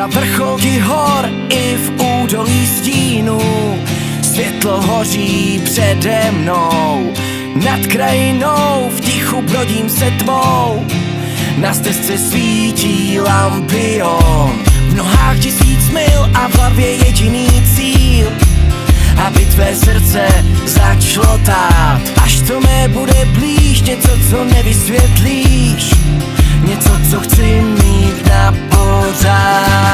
Za vrcholky hor i v údolí stínu světlo hoří přede mnou. Nad krajinou v tichu brodím se tmou. Na stezce svítí lampion. V nohách 1000 mil a v hlavě jediný cíl, aby tvé srdce začalo tát. Až to mé bude blíž, něco, co nevysvětlíš, něco, co chci mít na pořád.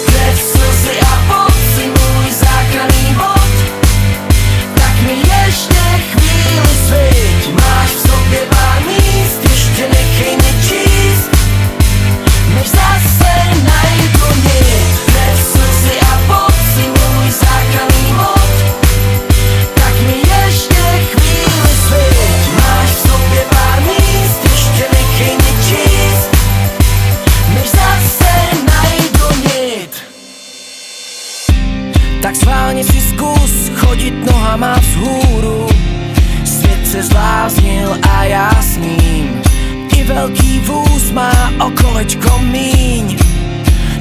Krev, slzy a pot si můj záchranný bod, tak mi ještě chvíli sviť. Máš v sobě pár míst, ještě nechej mě číst, než zase najdu nic. Krev, slzy a pot si můj záchranný bod, tak mi ještě chvíli sviť. Máš v sobě pár míst, ještě nechej mě číst, než zase najdu nic. Tak schválně si zkus chodit nohama vzhůru. Svět se zbláznil a já s ním. I velký vůz má o kolečko míň,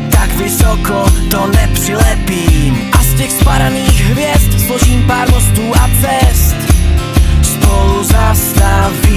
tak vysoko to nepřilepím. A z těch spadaných hvězd složím pár mostů a cest, spolu zastavím.